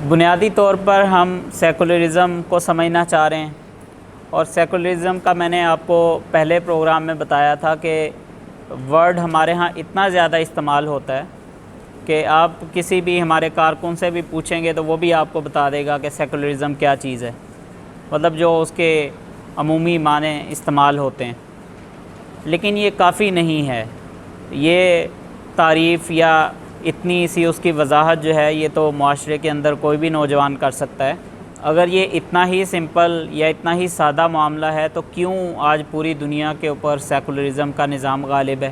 بنیادی طور پر ہم سیکولرزم کو سمجھنا چاہ رہے ہیں، اور سیکولرزم کا میں نے آپ کو پہلے پروگرام میں بتایا تھا کہ ورڈ ہمارے ہاں اتنا زیادہ استعمال ہوتا ہے کہ آپ کسی بھی ہمارے کارکن سے بھی پوچھیں گے تو وہ بھی آپ کو بتا دے گا کہ سیکولرزم کیا چیز ہے، مطلب جو اس کے عمومی معنی استعمال ہوتے ہیں۔ لیکن یہ کافی نہیں ہے، یہ تعریف یا اتنی سی اس کی وضاحت جو ہے یہ تو معاشرے کے اندر کوئی بھی نوجوان کر سکتا ہے۔ اگر یہ اتنا ہی سمپل یا اتنا ہی سادہ معاملہ ہے تو کیوں آج پوری دنیا کے اوپر سیکولرزم کا نظام غالب ہے؟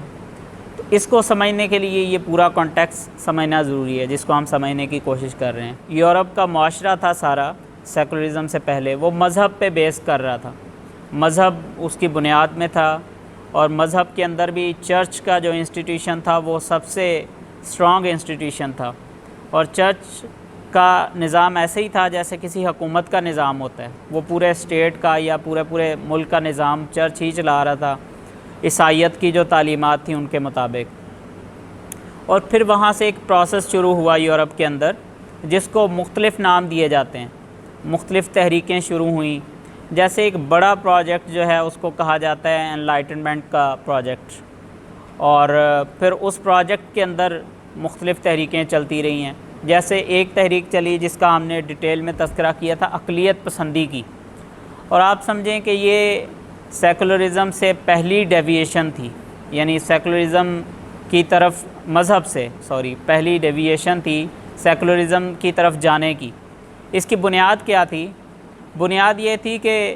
تو اس کو سمجھنے کے لیے یہ پورا کانٹیکسٹ سمجھنا ضروری ہے، جس کو ہم سمجھنے کی کوشش کر رہے ہیں۔ یورپ کا معاشرہ تھا سارا سیکولرزم سے پہلے، وہ مذہب پہ بیس کر رہا تھا، مذہب اس کی بنیاد میں تھا، اور مذہب کے اندر بھی چرچ کا جو انسٹیٹیوشن تھا وہ سب سے اسٹرانگ انسٹیٹیوشن تھا، اور چرچ کا نظام ایسے ہی تھا جیسے کسی حکومت کا نظام ہوتا ہے، وہ پورے اسٹیٹ کا یا پورے ملک کا نظام چرچ ہی چلا رہا تھا، عیسائیت کی جو تعلیمات تھیں ان کے مطابق۔ اور پھر وہاں سے ایک پروسیس شروع ہوا یورپ کے اندر، جس کو مختلف نام دیے جاتے ہیں، مختلف تحریکیں شروع ہوئیں۔ جیسے ایک بڑا پروجیکٹ جو ہے اس کو کہا جاتا ہے انلائٹنمنٹ کا پروجیکٹ، اور پھر اس پروجیکٹ کے اندر مختلف تحریکیں چلتی رہی ہیں۔ جیسے ایک تحریک چلی جس کا ہم نے ڈیٹیل میں تذکرہ کیا تھا، اقلیت پسندی کی، اور آپ سمجھیں کہ یہ سیکولرزم سے پہلی ڈیویشن تھی، یعنی سیکولرزم کی طرف مذہب سے پہلی ڈیویشن تھی سیکولرزم کی طرف جانے کی۔ اس کی بنیاد کیا تھی؟ بنیاد یہ تھی کہ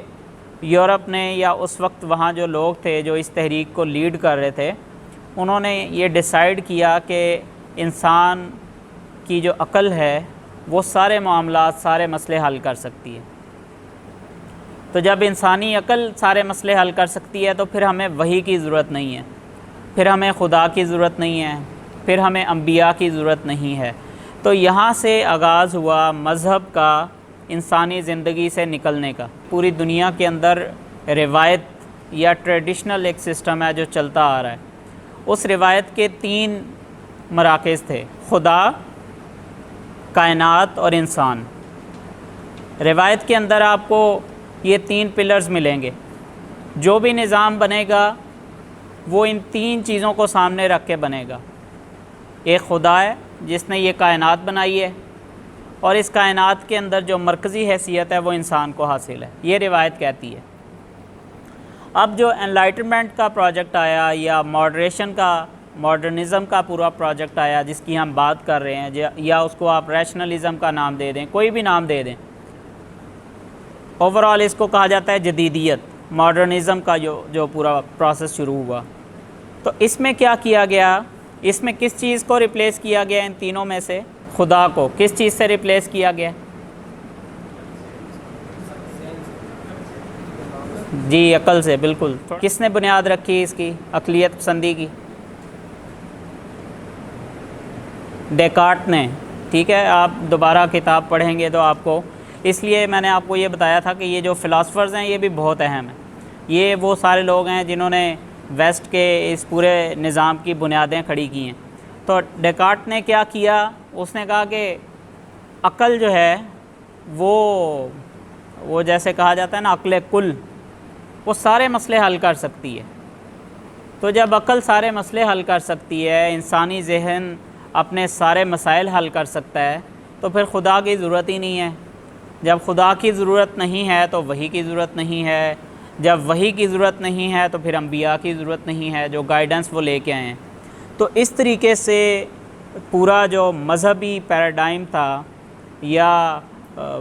یورپ نے، یا اس وقت وہاں جو لوگ تھے جو اس تحریک کو لیڈ کر رہے تھے، انہوں نے یہ ڈیسائیڈ کیا کہ انسان کی جو عقل ہے وہ سارے معاملات، سارے مسئلے حل کر سکتی ہے۔ تو جب انسانی عقل سارے مسئلے حل کر سکتی ہے تو پھر ہمیں وحی کی ضرورت نہیں ہے، پھر ہمیں خدا کی ضرورت نہیں ہے، پھر ہمیں انبیاء کی ضرورت نہیں ہے۔ تو یہاں سے آغاز ہوا مذہب کا انسانی زندگی سے نکلنے کا۔ پوری دنیا کے اندر روایت یا ٹریڈیشنل ایک سسٹم ہے جو چلتا آ رہا ہے، اس روایت کے 3 مراکز تھے: خدا، کائنات اور انسان۔ روایت کے اندر آپ کو یہ 3 پلرز ملیں گے۔ جو بھی نظام بنے گا وہ ان 3 چیزوں کو سامنے رکھ کے بنے گا۔ ایک خدا ہے جس نے یہ کائنات بنائی ہے، اور اس کائنات کے اندر جو مرکزی حیثیت ہے وہ انسان کو حاصل ہے، یہ روایت کہتی ہے۔ اب جو انلائٹنمنٹ کا پروجیکٹ آیا، یا ماڈرنزم کا پورا پروجیکٹ آیا جس کی ہم بات کر رہے ہیں، یا اس کو آپ ریشنلزم کا نام دے دیں، کوئی بھی نام دے دیں، اوورآل اس کو کہا جاتا ہے جدیدیت، ماڈرنزم کا جو پورا پروسیس شروع ہوا۔ تو اس میں کیا کیا گیا؟ اس میں کس چیز کو ریپلیس کیا گیا؟ ان تینوں میں سے خدا کو کس چیز سے ریپلیس کیا گیا؟ جی، عقل سے، بالکل۔ کس نے بنیاد رکھی اس کی، اقلیت پسندی کی؟ ڈیکارٹ نے۔ ٹھیک ہے، آپ دوبارہ کتاب پڑھیں گے تو آپ کو، اس لیے میں نے آپ کو یہ بتایا تھا کہ یہ جو فلاسفرز ہیں یہ بھی بہت اہم ہیں۔ یہ وہ سارے لوگ ہیں جنہوں نے ویسٹ کے اس پورے نظام کی بنیادیں کھڑی کی ہیں۔ تو ڈیکارٹ نے کیا کیا؟ اس نے کہا کہ عقل جو ہے وہ جیسے کہا جاتا ہے نا، عقل کل، وہ سارے مسئلے حل کر سکتی ہے۔ تو جب عقل سارے مسئلے حل کر سکتی ہے، انسانی ذہن اپنے سارے مسائل حل کر سکتا ہے، تو پھر خدا کی ضرورت ہی نہیں ہے۔ جب خدا کی ضرورت نہیں ہے تو وحی کی ضرورت نہیں ہے، جب وحی کی ضرورت نہیں ہے تو پھر انبیاء کی ضرورت نہیں ہے جو گائیڈنس وہ لے کے آئے ہیں۔ تو اس طریقے سے پورا جو مذہبی پیراڈائم تھا، یا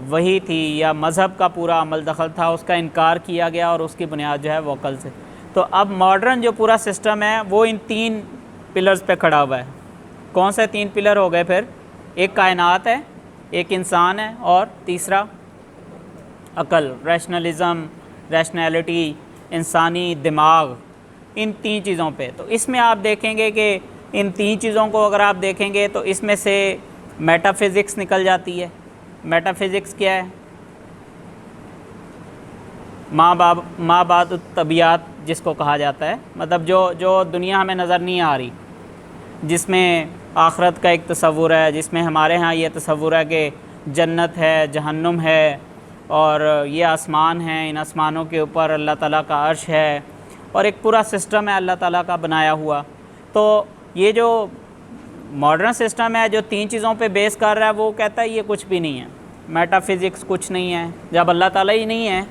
وحی تھی، یا مذہب کا پورا عمل دخل تھا، اس کا انکار کیا گیا، اور اس کی بنیاد جو ہے وہ عقل سے۔ تو اب ماڈرن جو پورا سسٹم ہے وہ ان 3 پلرز پہ کھڑا ہوا ہے۔ کون سے 3 پلر ہو گئے پھر؟ ایک کائنات ہے، ایک انسان ہے، اور تیسرا عقل، ریشنلٹی، انسانی دماغ، ان 3 چیزوں پہ۔ تو اس میں آپ دیکھیں گے کہ ان 3 چیزوں کو اگر آپ دیکھیں گے تو اس میں سے میٹا فزکس نکل جاتی ہے۔ میٹا فزکس کیا ہے؟ ماں بعد الطبیعات جس کو کہا جاتا ہے، مطلب جو دنیا ہمیں نظر نہیں آ رہی، جس میں آخرت کا ایک تصور ہے، جس میں ہمارے ہاں یہ تصور ہے کہ جنت ہے، جہنم ہے، اور یہ آسمان ہیں، ان آسمانوں کے اوپر اللہ تعالیٰ کا عرش ہے، اور ایک پورا سسٹم ہے اللہ تعالیٰ کا بنایا ہوا۔ تو یہ جو ماڈرن سسٹم ہے جو 3 چیزوں پہ بیس کر رہا ہے، وہ کہتا ہے یہ کچھ بھی نہیں ہے، میٹا فزکس کچھ نہیں ہے۔ جب اللہ تعالیٰ ہی نہیں ہے،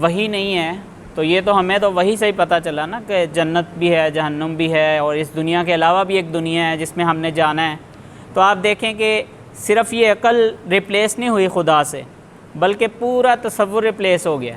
وہی نہیں ہے، تو یہ تو ہمیں تو وہی سے ہی پتہ چلا نا کہ جنت بھی ہے، جہنم بھی ہے، اور اس دنیا کے علاوہ بھی ایک دنیا ہے جس میں ہم نے جانا ہے۔ تو آپ دیکھیں کہ صرف یہ عقل ریپلیس نہیں ہوئی خدا سے، بلکہ پورا تصور ریپلیس ہو گیا۔